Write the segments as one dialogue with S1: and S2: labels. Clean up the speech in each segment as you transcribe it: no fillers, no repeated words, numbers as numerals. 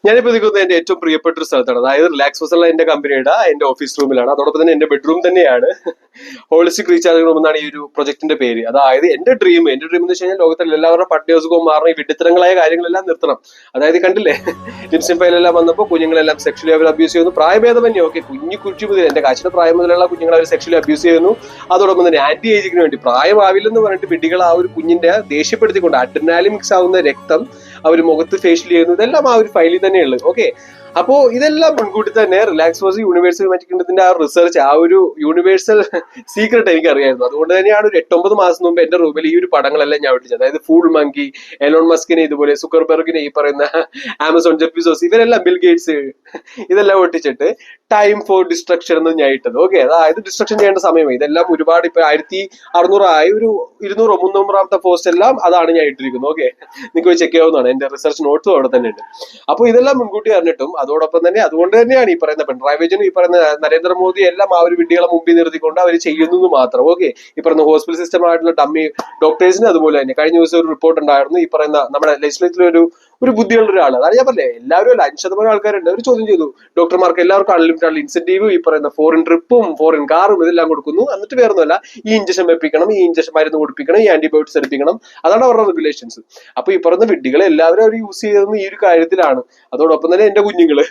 S1: ഞാനിപ്പോ നിൽക്കുന്നത് എന്റെ ഏറ്റവും പ്രിയപ്പെട്ട ഒരു സ്ഥലത്താണ്. അതായത് റിലാക്സ് ഹൗസ് ഉള്ള എന്റെ കമ്പനിയുടെ എന്റെ ഓഫീസ് റൂമിലാണ്. അതോടൊപ്പം തന്നെ എന്റെ ബെഡ്റൂം തന്നെയാണ്. ഹോളിസ്റ്റിക് റീചാർജ് റൂം എന്നാണ് ഈ ഒരു പ്രൊജക്ടിന്റെ പേര്. അതായത് എന്റെ ഡ്രീം എന്ന് വെച്ച് കഴിഞ്ഞാൽ ലോകത്തിലെ എല്ലാവരുടെ പട്ടികസുഖവും മാറണം, ഈ വിഡിത്തരങ്ങളായ കാര്യങ്ങളെല്ലാം നിർത്തണം. അതായത് കണ്ടില്ലേ, ലിപ്സിൻ ഫയലെല്ലാം വന്നപ്പോൾ കുഞ്ഞുങ്ങളെല്ലാം സെക്ഷലി അവർ അബ്യൂസ് ചെയ്യുന്നു. പ്രായഭേദമന്യേ ഓക്കെ, കുഞ്ഞു മുതൽ എന്റെ കാശിന്റെ പ്രായം മുതലുള്ള കുഞ്ഞുങ്ങളെ അവർ സെക്ഷലി അബ്യൂസ് ചെയ്യുന്നു. അതോടൊപ്പം തന്നെ ആന്റി ഏജിങ്ങിന് വേണ്ടി പ്രായമാവില്ലെന്ന് പറഞ്ഞിട്ട് വിഡികൾ ആ ഒരു കുഞ്ഞിന്റെ ദേഷ്യപ്പെടുത്തിക്കൊണ്ട് അഡ്രിനാലിൻ മിക്സ് ആവുന്ന രക്തം അവർ മുഖത്ത് ഫേഷ്യൽ ചെയ്യുന്നു. ഇതെല്ലാം ആ ഒരു ഫയലിൽ തന്നെയുള്ളത്. ഓക്കെ, അപ്പോ ഇതെല്ലാം മുൻകൂട്ടി തന്നെ റിലാക്സ് ഫോഴ്സ് യൂണിവേഴ്സൽ മാറ്റിക്കിണ്ടതിന്റെ ആ റിസർച്ച്, ആ ഒരു യൂണിവേഴ്സൽ സീക്രട്ട് എനിക്ക് അറിയായിരുന്നു. അതുകൊണ്ട് തന്നെയാണ് ഒരു 8-9 മാസം മുമ്പ് എന്റെ റൂമിൽ ഈ ഒരു പടങ്ങളെല്ലാം ഞാൻ ഒട്ടിച്ചത്. അതായത് ഫൂൾ മങ്കി, എലോൺ മസ്കിനെ, ഇതുപോലെ സുക്കർബർഗിനെ, ഈ പറയുന്ന ആമസോൺ ജെഫ് ബെസോസ്, ഇവരെല്ലാം ബിൽ ഗേറ്റ്സ്, ഇതെല്ലാം ഒട്ടിച്ചിട്ട് ടൈം ഫോർ ഡിസ്ട്രക്ഷൻ എന്ന് ഞാൻ ഇട്ടത്. ഓക്കെ, അതായത് ഡിസ്ട്രക്ഷൻ ചെയ്യേണ്ട സമയമായി. ഇതെല്ലാം ഒരുപാട് ഇപ്പൊ 1600 ആയി, ഒരു 200-300ാമത്തെ പോസ്റ്റ് എല്ലാം അതാണ് ഞാൻ ഇട്ടിരിക്കുന്നത്. ഓക്കെ, നിങ്ങൾക്ക് ചെക്ക് ചെയ്യാവുന്നതാണ്. എന്റെ റിസർച്ച് നോട്ട്സും അവിടെ തന്നെ ഉണ്ട്. അപ്പൊ ഇതെല്ലാം മുൻകൂട്ടി അറിഞ്ഞിട്ടും അതോടൊപ്പം തന്നെ അതുകൊണ്ട് തന്നെയാണ് ഈ പറയുന്ന പിണറായി വിജയനും ഈ പറയുന്ന നരേന്ദ്രമോദി എല്ലാം ആ ഒരു വിഡ്ഢികളെ മുമ്പിൽ നിർത്തിക്കൊണ്ട് അവർ ചെയ്യുന്നു മാത്രം. ഓക്കെ, ഈ പറയുന്ന ഹോസ്പിറ്റൽ സിസ്റ്റം ആയിട്ടുള്ള ഡമ്മി ഡോക്ടേഴ്സിന് അതുപോലെ തന്നെ കഴിഞ്ഞ ദിവസം ഒരു റിപ്പോർട്ട് ഉണ്ടായിരുന്നു. ഈ പറയുന്ന നമ്മുടെ ലെജിസ്ലേറ്ററിൽ ഒരു ബുദ്ധിയുള്ള ഒരാൾ, അതാണ് ഞാൻ പറഞ്ഞേ, എല്ലാവരും അല്ല, 5% ആൾക്കാരുണ്ട്. അവർ ചോദ്യം ചെയ്തു, ഡോക്ടർമാർക്ക് എല്ലാവർക്കും അൺലിമിറ്റഡ് ഇൻസെന്റീവും ഈ പറയുന്ന ഫോറിൻ ട്രിപ്പും ഫോറിൻ കാറും ഇതെല്ലാം കൊടുക്കുന്നു, എന്നിട്ട് വേറൊന്നുമല്ല ഈ ഇഞ്ചക്ഷൻ വെപ്പിക്കണം, ഈ ഇഞ്ചക്ഷൻ മരുന്ന് കൊടുപ്പിക്കണം, ഈ ആന്റിബയോട്ടിക്സ് എടുപ്പിക്കണം, അതാണ് അവരുടെ റെഗുലേഷൻസ്. അപ്പൊ ഈ പറയുന്ന വിഡ്ഢികളെ എല്ലാവരും അവർ യൂസ് ചെയ്യുന്നത് ഈ ഒരു കാര്യത്തിലാണ്. അതോടൊപ്പം തന്നെ എന്റെ കുഞ്ഞുങ്ങള്.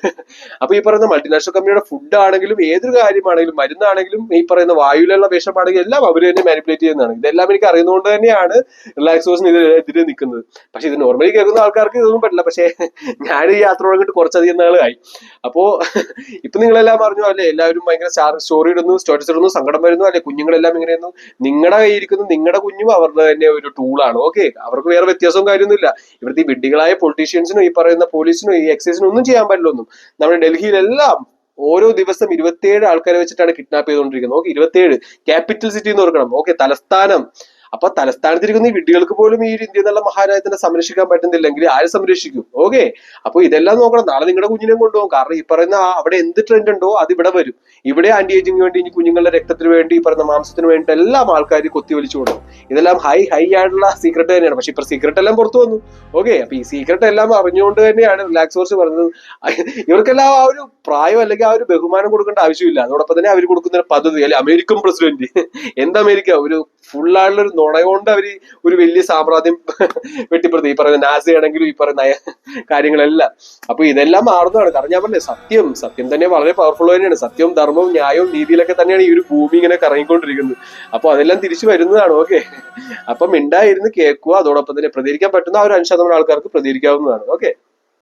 S1: അപ്പൊ ഈ പറയുന്ന മൾട്ടിനാഷണൽ കമ്പനിയുടെ ഫുഡ് ആണെങ്കിലും ഏതൊരു കാര്യമാണെങ്കിലും മരുന്നാണെങ്കിലും ഈ പറയുന്ന വായുവിലുള്ള വിഷമാണെങ്കിലും എല്ലാം അവർ തന്നെ മാനിപ്പുലേറ്റ് ചെയ്യുന്നതാണ്. ഇതെല്ലാം എനിക്ക് അറിയുന്നതുകൊണ്ട് തന്നെയാണ് റിലാക്സ് ഹൗസിന് എതിരെ നിൽക്കുന്നത്. പക്ഷെ ഇത് നോർമലി കേൾക്കുന്ന ആൾക്കാർക്ക് ഇതൊന്നും പറ്റില്ല. പക്ഷെ ഞാൻ ഈ യാത്ര തുടങ്ങിയിട്ട് കുറച്ചധികം നാളായി. അപ്പോ ഇപ്പൊ നിങ്ങളെല്ലാം അറിഞ്ഞു അല്ലെ, എല്ലാവരും ഭയങ്കര സ്റ്റോറി ഇടുന്നു, സ്റ്റാറ്റസ് ഇടുന്നു, സങ്കടം വരുന്നു അല്ലെ, കുഞ്ഞുങ്ങളെല്ലാം ഇങ്ങനെയൊന്നും. നിങ്ങളുടെ കയ്യിരിക്കുന്നു നിങ്ങളുടെ കുഞ്ഞും അവരുടെ തന്നെ ഒരു ടൂളാണ്. ഓക്കെ, അവർക്ക് വേറെ വ്യത്യാസവും കാര്യമൊന്നുമില്ല. ഇവിടുത്തെ ഈ വിഡ്ഢികളായ പൊളിറ്റീഷ്യൻസിനും ഈ പറയുന്ന പോലീസിനും ഈ എക്സൈസിനും ഒന്നും ചെയ്യാൻ പറ്റില്ല ഒന്നും. നമ്മുടെ ഡൽഹിയിലെല്ലാം ഓരോ ദിവസം 27 ആൾക്കാരെ വെച്ചിട്ടാണ് കിഡ്നാപ്പ് ചെയ്തുകൊണ്ടിരിക്കുന്നത്. ഓക്കെ, 27 ക്യാപിറ്റൽ സിറ്റി എന്ന് ഓർക്കണം. ഓക്കെ, തലസ്ഥാനം. അപ്പൊ തലസ്ഥാനത്തിരിക്കുന്ന ഈ വിഡ്ഢികൾക്ക് പോലും ഈ ഇന്ത്യ എന്നുള്ള മഹാരാജ്യത്തിനെ സംരക്ഷിക്കാൻ പറ്റുന്നില്ലെങ്കിൽ ആര് സംരക്ഷിക്കും? ഓക്കെ, അപ്പൊ ഇതെല്ലാം നോക്കണം. നാളെ നിങ്ങളുടെ കുഞ്ഞിനെ കൊണ്ടുപോകും. കാരണം ഈ പറയുന്ന അവിടെ എന്ത് ട്രെൻഡ് ഉണ്ടോ അത് ഇവിടെ വരും. ഇവിടെ ആന്റി ഏജിങ് വേണ്ടി, ഇനി കുഞ്ഞുങ്ങളുടെ രക്തത്തിന് വേണ്ടി, ഈ പറയുന്ന മാംസത്തിന് വേണ്ടി എല്ലാം ആൾക്കാർ കൊത്തിവലിച്ചു കൊടുക്കും. ഇതെല്ലാം ഹൈ ആയിട്ടുള്ള സീക്രട്ട് തന്നെയാണ്. പക്ഷെ ഇപ്പൊ സീക്രട്ട് എല്ലാം പുറത്തു വന്നു. ഓക്കെ, അപ്പൊ ഈ സീക്രട്ട് എല്ലാം അറിഞ്ഞുകൊണ്ട് തന്നെയാണ് റിലാക്സ് ഫോഴ്സ് പറഞ്ഞത്. ഇവർക്കെല്ലാം ആ ഒരു പ്രായം അല്ലെങ്കിൽ ആ ഒരു ബഹുമാനം കൊടുക്കേണ്ട ആവശ്യമില്ല. അതോടൊപ്പം തന്നെ അവർ കൊടുക്കുന്ന പദ്ധതി അല്ലെ, അമേരിക്കൻ പ്രസിഡന്റ് എന്താ അമേരിക്ക ഒരു ഫുള്ളായിട്ടുള്ള ഒരു നുണയോണ്ട് അവര് ഒരു വലിയ സാമ്രാജ്യം വെട്ടിപ്പെടുത്തി. ഈ പറയുന്ന നാസി ആണെങ്കിലും ഈ പറയുന്ന കാര്യങ്ങളെല്ലാം. അപ്പൊ ഇതെല്ലാം മാറുന്നതാണ്. കാരണം ഞാൻ പറഞ്ഞേ, സത്യം തന്നെ വളരെ പവർഫുൾ തന്നെയാണ്. സത്യവും ധർമ്മവും ന്യായവും നീതിയിലൊക്കെ തന്നെയാണ് ഈ ഒരു ഭൂമി ഇങ്ങനെ കറങ്ങിക്കൊണ്ടിരിക്കുന്നത്. അപ്പൊ അതെല്ലാം തിരിച്ചു വരുന്നതാണ്. ഓക്കെ, അപ്പം മിണ്ടായിരുന്ന് കേൾക്കുക. അതോടൊപ്പം തന്നെ പ്രതികരിക്കാൻ പറ്റുന്ന ആ ഒരു 5% ആൾക്കാർക്ക് പ്രതികരിക്കാവുന്നതാണ്. ഓക്കെ.